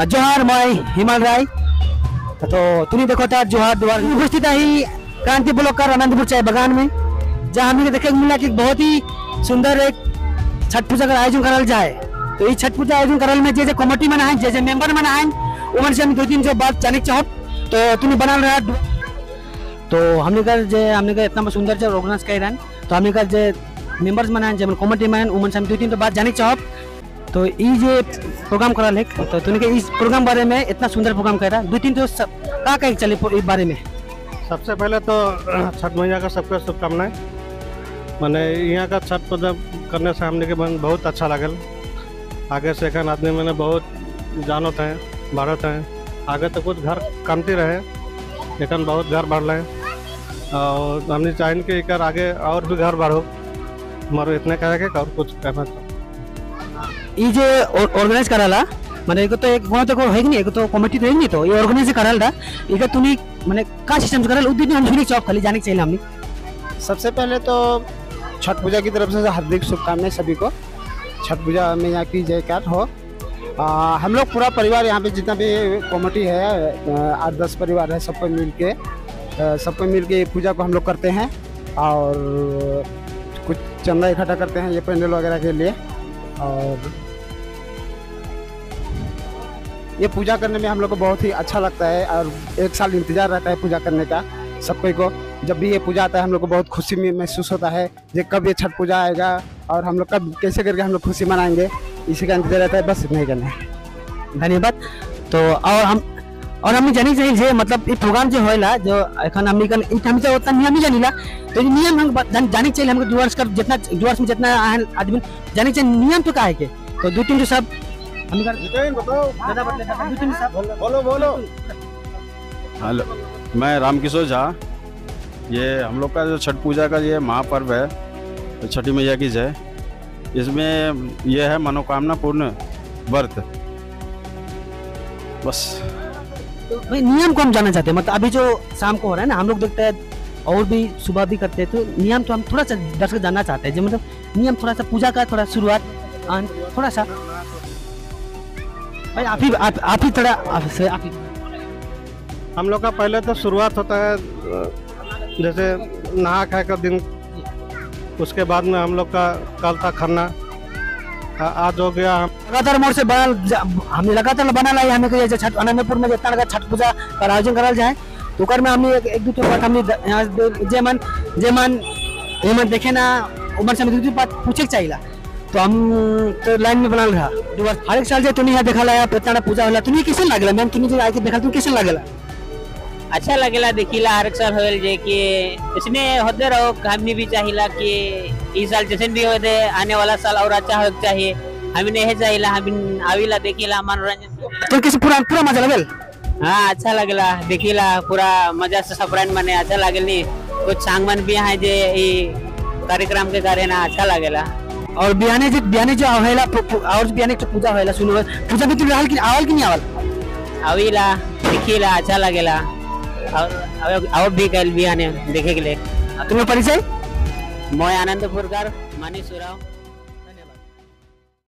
जोहार मैं हिमाल राय। तो तुम्हें देखो था जोहार द्वार उपस्थित ही क्रांति ब्लॉक का आनंदपुर चाय बागान में, जहाँ हमें देखने को मिला कि बहुत ही सुंदर एक छठ पूजा का आयोजन करल जाए। तो ये छठ पूजा आयोजन करल में जे कमिटी में है, जे मेंबर में है, उमन से हम 2-3 जो बात जाने चाहो तो तुम्हें बना रहा। तो हमने का इतना सुंदर से ऑर्गेनाइज कर रहा है। तो हमने का जे मेंबर्स में है, जे कमिटी में उमन से हम 2-3 तो बात जाने चाहो। तो ये जो प्रोग्राम करल है, तो तुमने इस प्रोग्राम बारे में इतना सुंदर प्रोग्राम कर रहा 2-3 तो का कह चले इस बारे में। सबसे पहले तो छठ मैया का सबको शुभकामनाएं। मैंने यहाँ का छठ पूजा करने से हमने के मन बहुत अच्छा लगल। आगे से एखन आदमी मैंने बहुत जानत है, बढ़त है। आगे तो कुछ घर कमती रहे, लेकिन बहुत घर बढ़ रहे और हमने चाहें कि एक आगे और भी घर बढ़ो। हमारे इतने कहे के और कुछ कहना चाहूँ। ये जो ऑर्गेनाइज कराला माने तो एक कोन तो है कि नहीं, एक तो कमिटी तो है नहीं, तो ये ऑर्गेनाइज कराल दा इका तुम्हें माने का सिस्टम कराल उद्दीन हम सुनी चौक खाली जाने के चाहिए। हमने सबसे पहले तो छठ पूजा की तरफ से हार्दिक शुभकामनाएं सभी को। छठ पूजा में यहाँ की जयकार हो। हम लोग पूरा परिवार यहाँ पे जितना भी कमेटी है 8-10 परिवार है, सबको मिल के पूजा को हम लोग करते हैं और कुछ चंदा इकट्ठा करते हैं ये पैंडल वगैरह के लिए। और ये पूजा करने में हम लोग को बहुत ही अच्छा लगता है और एक साल इंतजार रहता है पूजा करने का सबको को। जब भी ये पूजा आता है हम लोग को बहुत खुशी में महसूस होता है कि कब ये छठ पूजा आएगा और हम लोग कब कैसे करके हम लोग खुशी मनाएंगे, इसी का इंतजार रहता है। बस इतना ही करना है। धन्यवाद। तो और हम जानी चाहिए मतलब ये प्रोग्राम जो होला जो एखन हमनी कन हम तो उतना नियम ही जानिला। तो नियम हम जानी चाहिए हमको डुअर्स कर जितना डुअर्स में जितना आदमी जानी चाहिए नियम तो का है के। तो 2-3 जो सब हम कर बताओ दादा बदले 2-3 सब बोलो। हेलो, मैं रामकिशोर झा। ये हम लोग का जो छठ पूजा का ये महापर्व है, तो छठी मैया की जय। इसमें यह है मनोकामना पूर्ण व्रत। बस तो भाई नियम को हम जानना चाहते हैं। मतलब अभी जो शाम को हो रहा है ना, हम लोग देखते हैं और भी सुबह भी करते हैं। तो नियम तो हम थोड़ा सा दर्शक जानना चाहते हैं, जो मतलब नियम थोड़ा सा पूजा का थोड़ा शुरुआत थोड़ा सा भाई आप ही थोड़ा आप ही। हम लोग का पहले तो शुरुआत होता है जैसे नहा खा का दिन, उसके बाद में हम लोग का कल था खरना। आज हो गया लगातार मोड़ से हमने लगातार बना लाई हमें जैसे छठ आनंदपुर में जितना लगा छठ पूजा का आयोजन कराल जाए। तो कर में हमने एक दो बात हमने यहाँ जेमन देखे ना उमर से हमें बात पूछे चाहिए। तो हम तो लाइन में बना रहा हर एक साल जो तुम्हें यहाँ देखा ला इतना पूजा होला तुम्हें कैसे लगेला मैम? तुम्हें जो आके देखा तुम्हें कैसे लगेला? अच्छा लगेला देखिला हर एक साल होल जे कि इसमें होते रहो। हमने भी चाहिला कि इस साल जैसे भी हो दे आने वाला साल और अच्छा हो चाहिए। हमें नहीं चाहिला हम आविला देखिला मनोरंजन। तो कैसे पूरा मजा लगेल? हाँ अच्छा लगेला देखिला पूरा मजा से सब फ्रेंड मने अच्छा लगेल। नहीं कुछ सांगमन भी है जे कार्यक्रम के कारण अच्छा लगेला। और बिहाने जो आवेला और बिहाने जो पूजा होएला सुनो पूजा में तुम रहल कि आवल कि नहीं आवल? आविला देखिला अच्छा लगेला और भी कल बिहाने देखे के लिए। तुम्हें परिचय? मैं आनंदपुर कर मानी सुराव।